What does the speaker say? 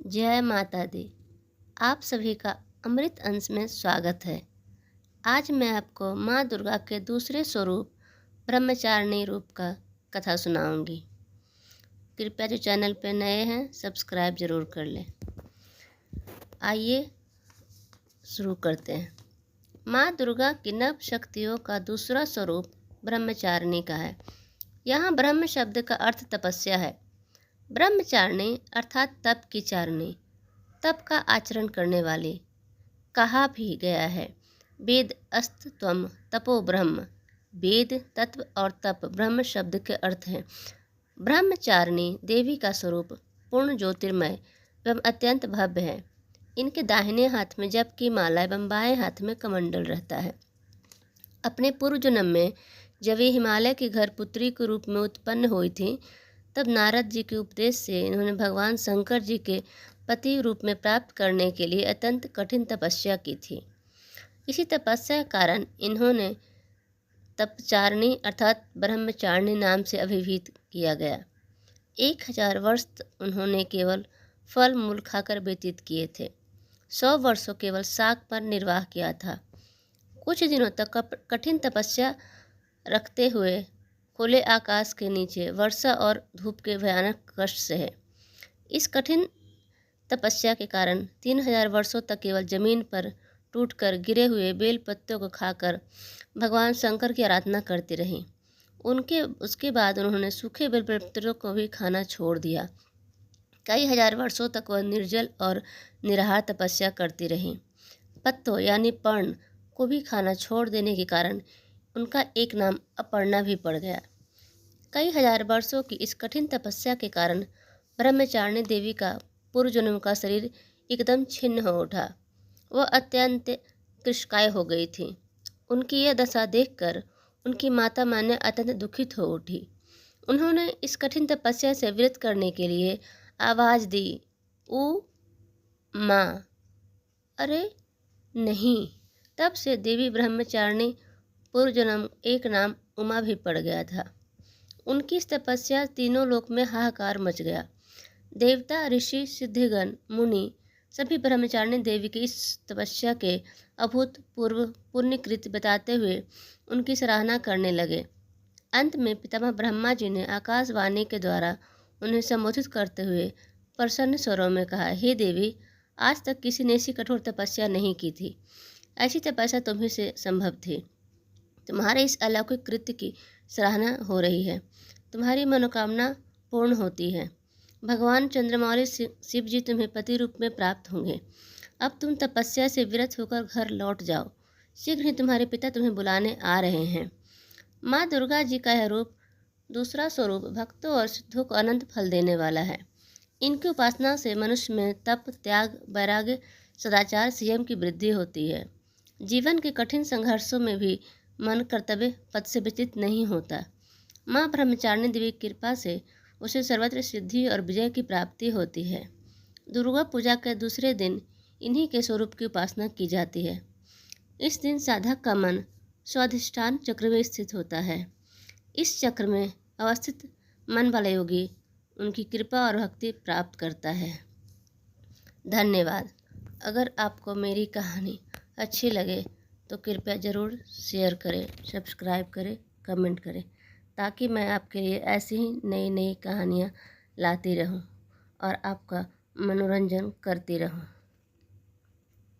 जय माता दी। आप सभी का अमृत अंश में स्वागत है। आज मैं आपको माँ दुर्गा के दूसरे स्वरूप ब्रह्मचारिणी रूप का कथा सुनाऊंगी। कृपया जो चैनल पर नए हैं सब्सक्राइब जरूर कर लें। आइए शुरू करते हैं। माँ दुर्गा की नव शक्तियों का दूसरा स्वरूप ब्रह्मचारिणी का है। यहाँ ब्रह्म शब्द का अर्थ तपस्या है। ब्रह्मचारिणी अर्थात तप की चारिणी, तप का आचरण करने वाली। कहा भी गया है, वेद अस्त त्वम तपो ब्रह्म। वेद तत्व और तप ब्रह्म शब्द के अर्थ हैं। ब्रह्मचारिणी देवी का स्वरूप पूर्ण ज्योतिर्मय एवं अत्यंत भव्य है। इनके दाहिने हाथ में जप की माला एवं बाएं हाथ में कमंडल रहता है। अपने पूर्व जन्म में जब वे हिमालय के घर पुत्री के रूप में उत्पन्न हुई थी, तब नारद जी के उपदेश से इन्होंने भगवान शंकर जी के पति रूप में प्राप्त करने के लिए अत्यंत कठिन तपस्या की थी। इसी तपस्या के कारण इन्होंने तपचारिणी अर्थात ब्रह्मचारिणी नाम से अभिहित किया गया। 1000 वर्ष उन्होंने केवल फल मूल खाकर व्यतीत किए थे। 100 वर्षों केवल शाक पर निर्वाह किया था। कुछ दिनों तक कठिन तपस्या रखते हुए खुले आकाश के नीचे वर्षा और धूप के भयानक कष्ट सहे। इस कठिन तपस्या के कारण 3000 वर्षों तक केवल जमीन पर टूटकर गिरे हुए बेल पत्तों को खाकर भगवान शंकर की आराधना करती रहीं। उसके बाद उन्होंने सूखे बेल पत्तों को भी खाना छोड़ दिया। कई हजार वर्षों तक वह निर्जल और निराहार तपस्या करती रहीं। पत्तों यानी पर्ण को भी खाना छोड़ देने के कारण उनका एक नाम अपर्णा भी पड़ गया। कई हजार वर्षों की इस कठिन तपस्या के कारण ब्रह्मचारिणी देवी का पूर्व जन्म का शरीर एकदम छिन्न हो उठा। वह अत्यंत कृशकाय हो गई थी। उनकी यह दशा देखकर उनकी माता मान्या अत्यंत दुखित हो उठी। उन्होंने इस कठिन तपस्या से विरत करने के लिए आवाज़ दी, ऊ माँ। अरे नहीं। तब से देवी ब्रह्मचारिणी पूर्व जन्म एक नाम उमा भी पड़ गया था। उनकी इस तपस्या तीनों लोक में हाहाकार मच गया। देवता, ऋषि, सिद्धिगण, मुनि सभी ब्रह्मचारिणी देवी की इस तपस्या के अभूतपूर्व पुण्यकृत बताते हुए उनकी सराहना करने लगे। अंत में पितामह ब्रह्मा जी ने आकाशवाणी के द्वारा उन्हें संबोधित करते हुए प्रसन्न स्वरों में कहा, हे देवी, आज तक किसी ने ऐसी कठोर तपस्या नहीं की थी। ऐसी तपस्या तुम्हीं से संभव थी। तुम्हारे इस अलौकिक कृत्य की सराहना हो रही है। तुम्हारी मनोकामना पूर्ण होती है। भगवान चंद्रमौली शिव जी तुम्हें पति रूप में प्राप्त होंगे। अब तुम तपस्या से विरत होकर घर लौट जाओ। शीघ्र ही तुम्हारे पिता तुम्हें बुलाने आ रहे हैं। माँ दुर्गा जी का यह रूप दूसरा स्वरूप भक्तों और सिद्धों को अनंत फल देने वाला है। इनकी उपासना से मनुष्य में तप, त्याग, वैराग्य, सदाचार, संयम की वृद्धि होती है। जीवन के कठिन संघर्षों में भी मन कर्तव्य पथ से व्यतीत नहीं होता। माँ ब्रह्मचारिणी देवी की कृपा से उसे सर्वत्र सिद्धि और विजय की प्राप्ति होती है। दुर्गा पूजा के दूसरे दिन इन्हीं के स्वरूप की उपासना की जाती है। इस दिन साधक का मन स्वाधिष्ठान चक्र में स्थित होता है। इस चक्र में अवस्थित मन वाला योगी उनकी कृपा और भक्ति प्राप्त करता है। धन्यवाद। अगर आपको मेरी कहानी अच्छी लगे तो कृपया ज़रूर शेयर करें, सब्सक्राइब करें, कमेंट करें, ताकि मैं आपके लिए ऐसी ही नई नई कहानियाँ लाती रहूं और आपका मनोरंजन करती रहूं।